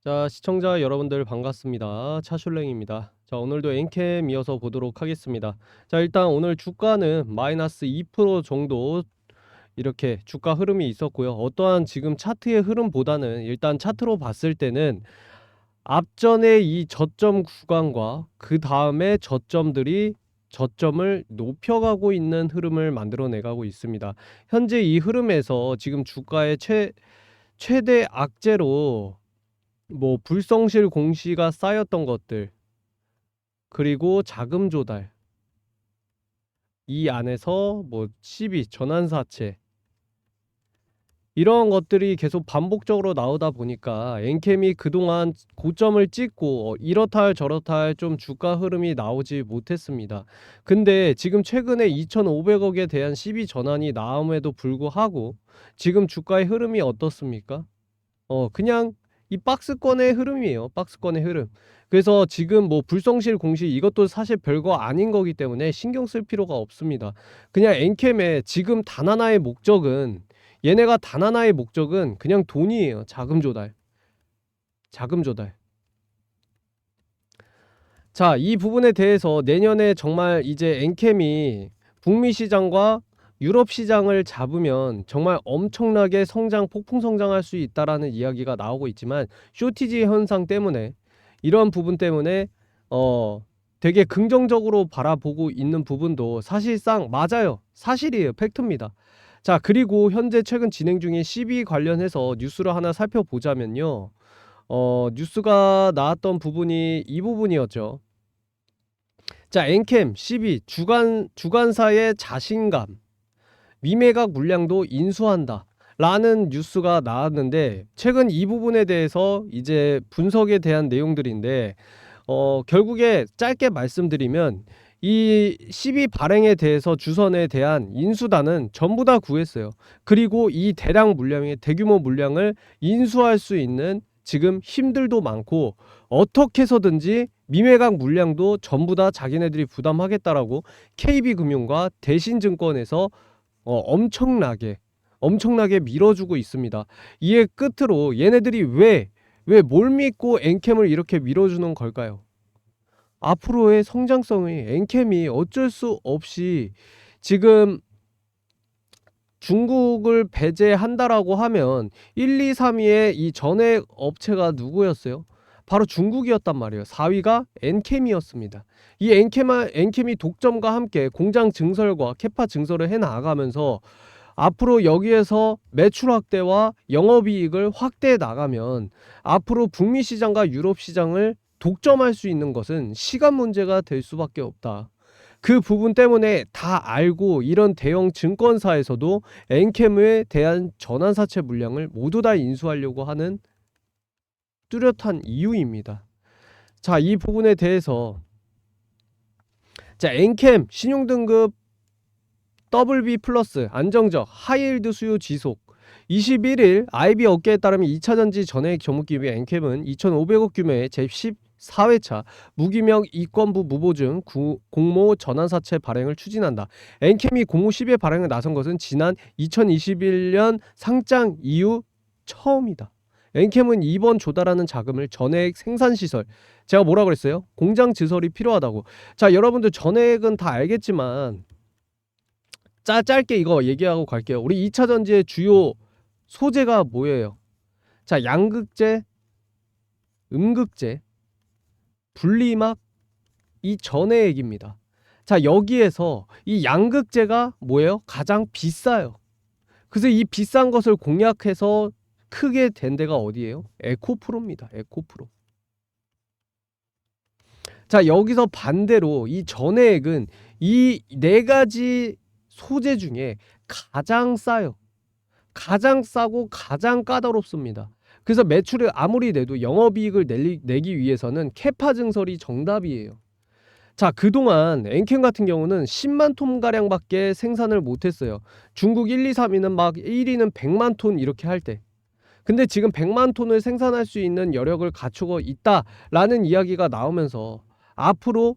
자, 시청자 여러분들 반갑습니다. 차슐랭입니다. 자, 오늘도 엔캠 이어서 보도록 하겠습니다. 자, 일단 오늘 주가는 마이너스 2% 정도 이렇게 주가 흐름이 있었고요. 어떠한 지금 차트의 흐름보다는 일단 차트로 봤을 때는 앞전에 이 저점 구간과 그 다음에 저점들이 저점을 높여가고 있는 흐름을 만들어내가고 있습니다. 현재 이 흐름에서 지금 주가의 최대 악재로 뭐 불성실 공시가 쌓였던 것들, 그리고 자금 조달, 이 안에서 뭐 시비, 전환사채, 이런 것들이 계속 반복적으로 나오다 보니까 엔캠이 그동안 고점을 찍고 이렇다 할 저렇다 할 좀 주가 흐름이 나오지 못했습니다. 근데 지금 최근에 2,500억에 대한 시비 전환이 나옴에도 불구하고 지금 주가의 흐름이 어떻습니까? 그냥 이 박스권의 흐름이에요. 박스권의 흐름. 그래서 지금 뭐 불성실 공시 이것도 사실 별거 아닌 거기 때문에 신경 쓸 필요가 없습니다. 그냥 엔캠의 지금 단 하나의 목적은, 얘네가 단 하나의 목적은 그냥 돈이에요. 자금 조달. 자금 조달. 자, 이 부분에 대해서 내년에 정말 이제 엔캠이 북미 시장과 유럽 시장을 잡으면 정말 엄청나게 폭풍 성장할 수 있다라는 이야기가 나오고 있지만, 쇼티지 현상 때문에, 이런 부분 때문에 되게 긍정적으로 바라보고 있는 부분도 사실상 맞아요. 사실이에요. 팩트입니다. 자, 그리고 현재 최근 진행 중인 CB 관련해서 뉴스를 하나 살펴보자면요. 뉴스가 나왔던 부분이 이 부분이었죠. 자, 엔캠 12 주간사의 자신감, 미매각 물량도 인수한다 라는 뉴스가 나왔는데, 최근 이 부분에 대해서 이제 분석에 대한 내용들인데, 결국에 짧게 말씀드리면 이 12 발행에 대해서 주선에 대한 인수단은 전부 다 구했어요. 그리고 이 대규모 물량을 인수할 수 있는 지금 힘들도 많고, 어떻게 해서든지 미매각 물량도 전부 다 자기네들이 부담하겠다라고 KB금융과 대신증권에서 엄청나게 밀어주고 있습니다. 이에 끝으로 얘네들이 왜 뭘 믿고 엔캠을 이렇게 밀어주는 걸까요? 앞으로의 성장성이, 엔캠이 어쩔 수 없이 지금 중국을 배제한다라고 하면 1, 2, 3위의 이 전액 업체가 누구였어요? 바로 중국이었단 말이에요. 4위가 엔캠이었습니다. 이 엔캠이 독점과 함께 공장 증설과 캐파 증설을 해 나가면서 앞으로 여기에서 매출 확대와 영업이익을 확대해 나가면 앞으로 북미 시장과 유럽 시장을 독점할 수 있는 것은 시간 문제가 될 수밖에 없다. 그 부분 때문에 다 알고 이런 대형 증권사에서도 엔캠에 대한 전환사채 물량을 모두 다 인수하려고 하는 뚜렷한 이유입니다. 자, 이 부분에 대해서, 자, 엔캠 신용등급 WB 플러스 안정적 하이힐드 수요 지속. 21일 IB 업계에 따르면 2차전지 전액 종목기업의 엔캠은 2,500억 규모의 제14회차 무기명 이권부 무보증 공모 전환사채 발행을 추진한다. 엔캠이 공모 10회 발행을 나선 것은 지난 2021년 상장 이후 처음이다. 엔캠은 이번 조달하는 자금을 전액 생산시설, 제가 뭐라 그랬어요? 공장 증설이 필요하다고. 자, 여러분들 전액은 다 알겠지만 짧게 이거 얘기하고 갈게요. 우리 2차전지의 주요 소재가 뭐예요? 자, 양극재, 음극재, 분리막, 이 전해액입니다. 자, 여기에서 이 양극재가 뭐예요? 가장 비싸요. 그래서 이 비싼 것을 공략해서 크게 된 데가 어디예요? 에코프로입니다. 에코프로. 자, 여기서 반대로 이 전해액은 이 네 가지 소재 중에 가장 싸요. 가장 싸고 가장 까다롭습니다. 그래서 매출을 아무리 내도 영업이익을 내기 위해서는 캐파 증설이 정답이에요. 자, 그동안 엔캠 같은 경우는 10만 톤가량밖에 생산을 못했어요. 중국 1, 2, 3위는 막 1위는 100만 톤 이렇게 할 때. 근데 지금 100만 톤을 생산할 수 있는 여력을 갖추고 있다라는 이야기가 나오면서 앞으로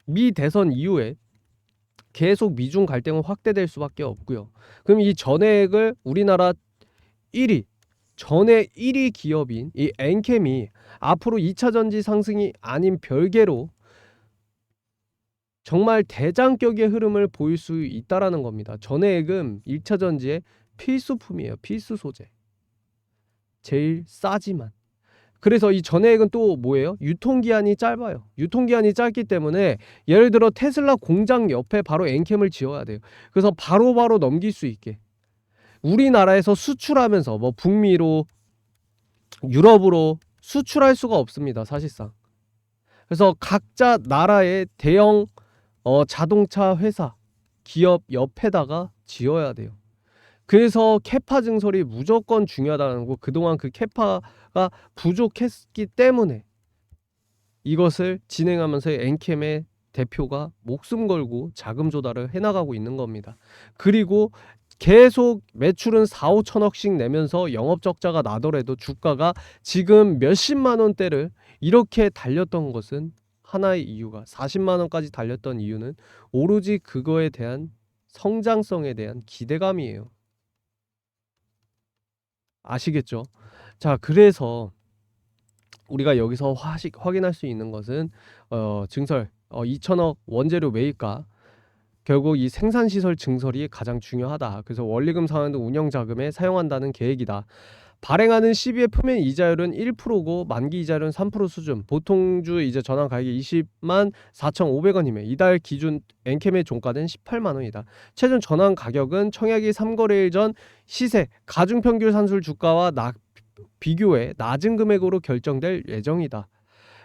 미 대선 이후에 계속 미중 갈등은 확대될 수밖에 없고요. 그럼 이 전액을 우리나라 1위 전에 1위 기업인 이 엔캠이 앞으로 2차 전지 상승이 아닌 별개로 정말 대장격의 흐름을 보일 수 있다라는 겁니다. 전해액은 1차 전지의 필수품이에요. 필수 소재. 제일 싸지만. 그래서 이 전해액은 또 뭐예요? 유통기한이 짧아요. 유통기한이 짧기 때문에 예를 들어 테슬라 공장 옆에 바로 엔캠을 지어야 돼요. 그래서 바로바로 넘길 수 있게. 우리나라에서 수출하면서 뭐 북미로 유럽으로 수출할 수가 없습니다. 사실상. 그래서 각자 나라의 대형 자동차 회사 기업 옆에다가 지어야 돼요. 그래서 캐파 증설이 무조건 중요하다는 거, 그동안 그 캐파가 부족했기 때문에 이것을 진행하면서 엔캠의 대표가 목숨 걸고 자금 조달을 해나가고 있는 겁니다. 그리고 계속 매출은 4, 5천억씩 내면서 영업적자가 나더라도 주가가 지금 몇십만 원대를 이렇게 달렸던 것은 하나의 이유가, 40만 원까지 달렸던 이유는 오로지 그거에 대한 성장성에 대한 기대감이에요. 아시겠죠? 자, 그래서 우리가 여기서 확인할 수 있는 것은 증설 2천억 원재료 매입가, 결국 이 생산시설 증설이 가장 중요하다. 그래서 원리금 상환 등 운영자금에 사용한다는 계획이다. 발행하는 시비의 표면 이자율은 1%고 만기 이자율은 3% 수준. 보통주 이제 전환 가격이 20만 4,500원이며 이달 기준 엔캠의 종가는 18만 원이다. 최종 전환 가격은 청약이 3거래일 전 시세 가중평균 산술 주가와 비교해 낮은 금액으로 결정될 예정이다.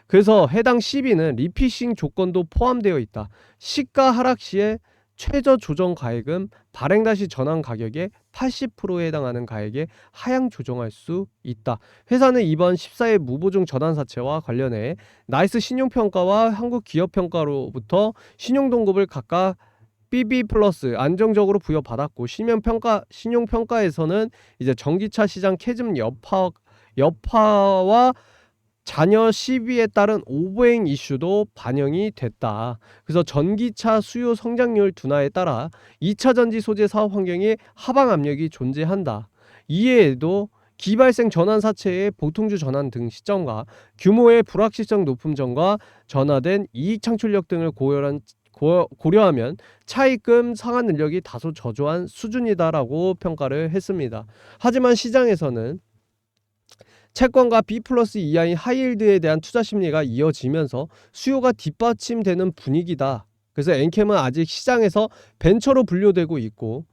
그래서 해당 시비는 리피싱 조건도 포함되어 있다. 시가 하락 시에 최저 조정 가액은 발행 당시 전환 가격의 80%에 해당하는 가액에 하향 조정할 수 있다. 회사는 이번 14회 무보증 전환 사채와 관련해 나이스 신용평가와 한국기업평가로부터 신용동급을 각각 BB 플러스 안정적으로 부여받았고, 신용평가에서는 이제 전기차 시장 캐즘 여파와 잔여 시비에 따른 오버행 이슈도 반영이 됐다. 그래서 전기차 수요 성장률 둔화에 따라 2차 전지 소재 사업 환경에 하방 압력이 존재한다. 이외에도 기발생 전환 사채의 보통주 전환 등 시점과 규모의 불확실성 높음 점과 전화된 이익 창출력 등을 고려하면 차입금 상환 능력이 다소 저조한 수준이다라고 평가를 했습니다. 하지만 시장에서는 채권과 B 플러스 이하인 하이힐드에 대한 투자 심리가 이어지면서 수요가 뒷받침되는 분위기다. 그래서 엔캠은 아직 시장에서 벤처로 분류되고 있고,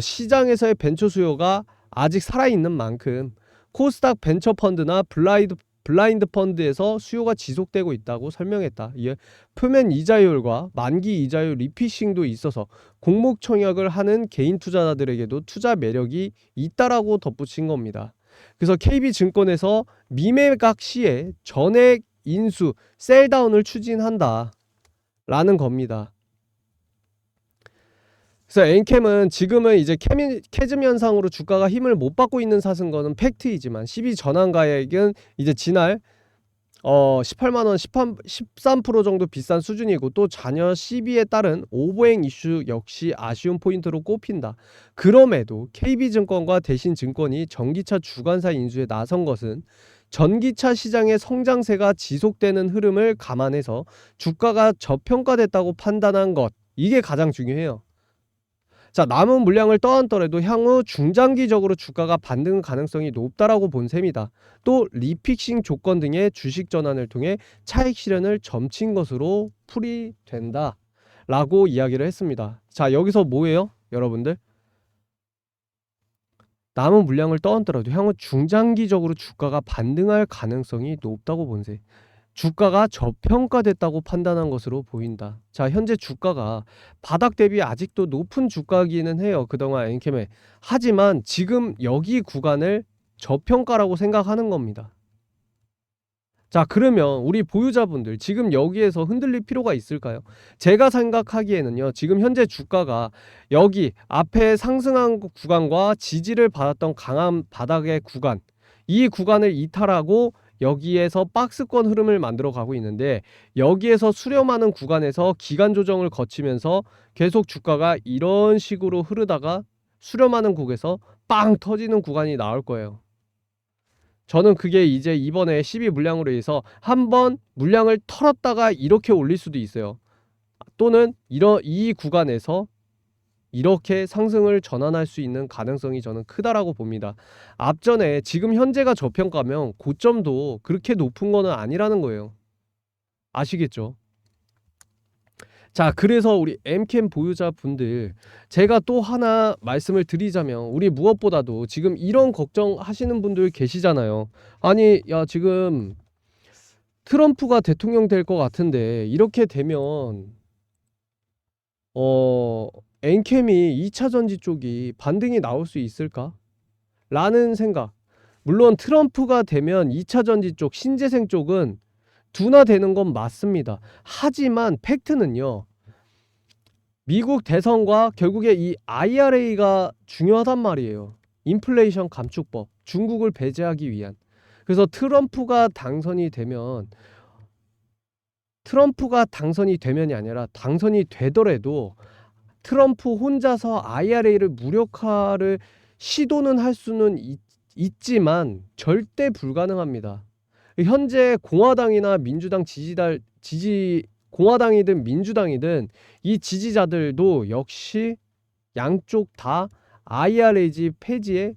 시장에서의 벤처 수요가 아직 살아있는 만큼 코스닥 벤처 펀드나 블라인드 펀드에서 수요가 지속되고 있다고 설명했다. 이에 표면 이자율과 만기 이자율 리피싱도 있어서 공목 청약을 하는 개인 투자자들에게도 투자 매력이 있다라고 덧붙인 겁니다. 그래서 KB증권에서 미매각 시에 전액 인수 셀다운을 추진한다 라는 겁니다. 그래서 엔캠은 지금은 이제 캐즘 현상으로 주가가 힘을 못 받고 있는 사승거는 팩트이지만 12 전환 가액은 이제 지날 18만원 13% 정도 비싼 수준이고, 또 잔여 시비에 따른 오버행 이슈 역시 아쉬운 포인트로 꼽힌다. 그럼에도 KB증권과 대신증권이 전기차 주관사 인수에 나선 것은 전기차 시장의 성장세가 지속되는 흐름을 감안해서 주가가 저평가됐다고 판단한 것, 이게 가장 중요해요. 자, 남은 물량을 떠안더라도 향후 중장기적으로 주가가 반등 가능성이 높다라고 본 셈이다. 또 리픽싱 조건 등의 주식 전환을 통해 차익 실현을 점친 것으로 풀이된다 라고 이야기를 했습니다. 자, 여기서 뭐예요 여러분들? 남은 물량을 떠안더라도 향후 중장기적으로 주가가 반등할 가능성이 높다고 본 셈. 주가가 저평가됐다고 판단한 것으로 보인다. 자, 현재 주가가 바닥 대비 아직도 높은 주가이기는 해요. 그동안 엔캠에. 하지만 지금 여기 구간을 저평가라고 생각하는 겁니다. 자, 그러면 우리 보유자분들 지금 여기에서 흔들릴 필요가 있을까요? 제가 생각하기에는요, 지금 현재 주가가 여기 앞에 상승한 구간과 지지를 받았던 강한 바닥의 구간, 이 구간을 이탈하고 여기에서 박스권 흐름을 만들어 가고 있는데, 여기에서 수렴하는 구간에서 기간 조정을 거치면서 계속 주가가 이런 식으로 흐르다가 수렴하는 곳에서 빵 터지는 구간이 나올 거예요. 저는 그게 이제 이번에 12 물량으로 해서 한번 물량을 털었다가 이렇게 올릴 수도 있어요. 또는 이 구간에서 이렇게 상승을 전환할 수 있는 가능성이 저는 크다라고 봅니다. 앞전에 지금 현재가 저평가면 고점도 그렇게 높은 거는 아니라는 거예요. 아시겠죠? 자, 그래서 우리 엠캠 보유자분들, 제가 또 하나 말씀을 드리자면, 우리 무엇보다도 지금 이런 걱정하시는 분들 계시잖아요. 아니, 야, 지금 트럼프가 대통령 될 것 같은데 이렇게 되면 엔캠이 2차 전지 쪽이 반등이 나올 수 있을까? 라는 생각. 물론 트럼프가 되면 2차 전지 쪽, 신재생 쪽은 둔화되는 건 맞습니다. 하지만 팩트는요, 미국 대선과 결국에 이 IRA가 중요하단 말이에요. 인플레이션 감축법, 중국을 배제하기 위한. 그래서 트럼프가 당선이 되면이 아니라 당선이 되더라도 트럼프 혼자서 IRA를 무력화를 시도는 할 수는 있지만 절대 불가능합니다. 현재 공화당이나 민주당 공화당이든 민주당이든 이 지지자들도 역시 양쪽 다 IRA 폐지에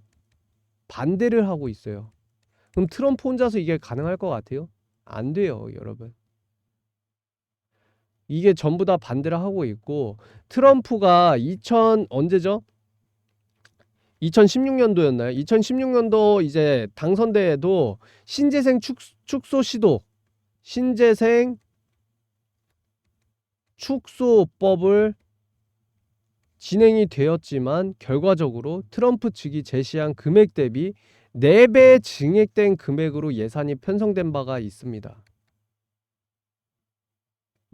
반대를 하고 있어요. 그럼 트럼프 혼자서 이게 가능할 것 같아요? 안 돼요, 여러분. 이게 전부 다 반대를 하고 있고, 트럼프가 언제죠? 2016년도였나요? 2016년도 이제 당선대에도 신재생 축소 시도, 신재생 축소법을 진행이 되었지만 결과적으로 트럼프 측이 제시한 금액 대비 4배 증액된 금액으로 예산이 편성된 바가 있습니다.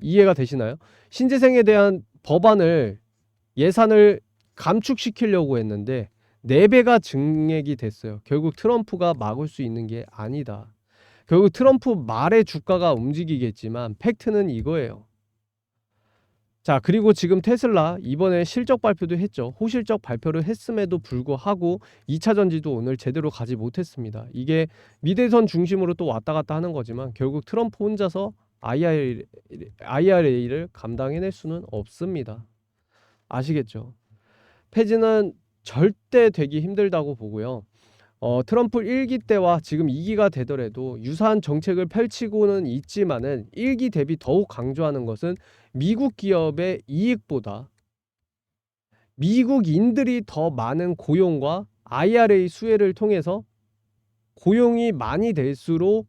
이해가 되시나요? 신재생에 대한 법안을 예산을 감축시키려고 했는데 4배가 증액이 됐어요. 결국 트럼프가 막을 수 있는 게 아니다. 결국 트럼프 말의 주가가 움직이겠지만 팩트는 이거예요. 자, 그리고 지금 테슬라 이번에 실적 발표도 했죠. 호실적 발표를 했음에도 불구하고 2차 전지도 오늘 제대로 가지 못했습니다. 이게 미대선 중심으로 또 왔다 갔다 하는 거지만 결국 트럼프 혼자서 IRA를 감당해낼 수는 없습니다. 아시겠죠? 폐지는 절대 되기 힘들다고 보고요. 트럼프 1기 때와 지금 2기가 되더라도 유사한 정책을 펼치고는 있지만은 1기 대비 더욱 강조하는 것은 미국 기업의 이익보다 미국인들이 더 많은 고용과 IRA 수혜를 통해서 고용이 많이 될수록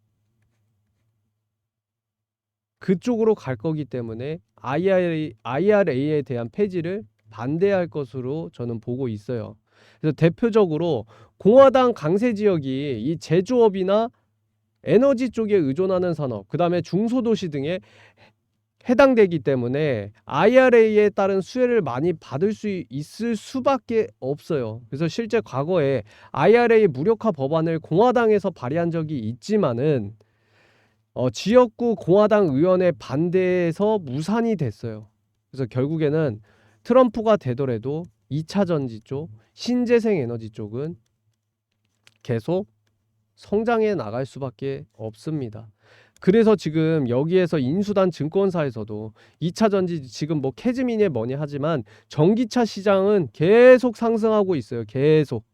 그쪽으로 갈 거기 때문에 IRA에 대한 폐지를 반대할 것으로 저는 보고 있어요. 그래서 대표적으로 공화당 강세 지역이 이 제조업이나 에너지 쪽에 의존하는 산업, 그 다음에 중소도시 등에 해당되기 때문에 IRA에 따른 수혜를 많이 받을 수 있을 수밖에 없어요. 그래서 실제 과거에 IRA 무력화 법안을 공화당에서 발의한 적이 있지만은 지역구 공화당 의원의 반대에서 무산이 됐어요. 그래서 결국에는 트럼프가 되더라도 2차 전지 쪽, 신재생 에너지 쪽은 계속 성장해 나갈 수밖에 없습니다. 그래서 지금 여기에서 인수단 증권사에서도 2차 전지 지금 뭐 캐즈미니 뭐니 하지만 전기차 시장은 계속 상승하고 있어요. 계속.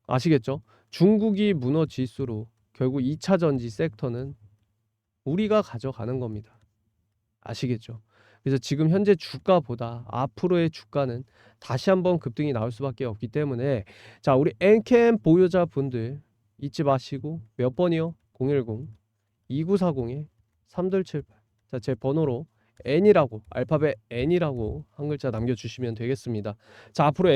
아시겠죠? 중국이 무너질수록 결국 2차 전지 섹터는 우리가 가져가는 겁니다. 아시겠죠? 그래서 지금 현재 주가보다 앞으로의 주가는 다시 한번 급등이 나올 수밖에 없기 때문에 자, 우리 엔캠 보유자분들 잊지 마시고 몇 번이요? 010-2940-3278. 자, 제 번호로 N이라고 알파벳 N이라고 한 글자 남겨주시면 되겠습니다. 자, 앞으로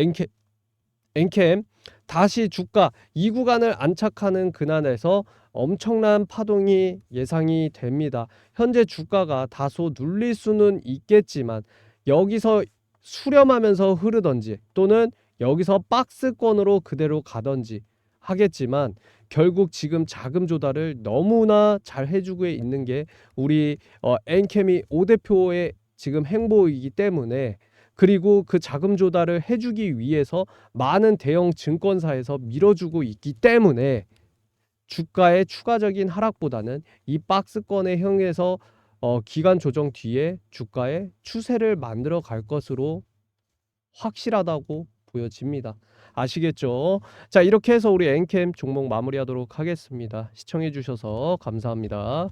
엔캠 다시 주가 이 구간을 안착하는 그날에서 엄청난 파동이 예상이 됩니다. 현재 주가가 다소 눌릴 수는 있겠지만 여기서 수렴하면서 흐르던지 또는 여기서 박스권으로 그대로 가던지 하겠지만 결국 지금 자금 조달을 너무나 잘 해주고 있는 게 우리 엔케미 5대표의 지금 행보이기 때문에 그리고 그 자금 조달을 해주기 위해서 많은 대형 증권사에서 밀어주고 있기 때문에 주가의 추가적인 하락보다는 이 박스권에 향해서 기간 조정 뒤에 주가의 추세를 만들어 갈 것으로 확실하다고 보여집니다. 아시겠죠? 자, 이렇게 해서 우리 엔캠 종목 마무리하도록 하겠습니다. 시청해 주셔서 감사합니다.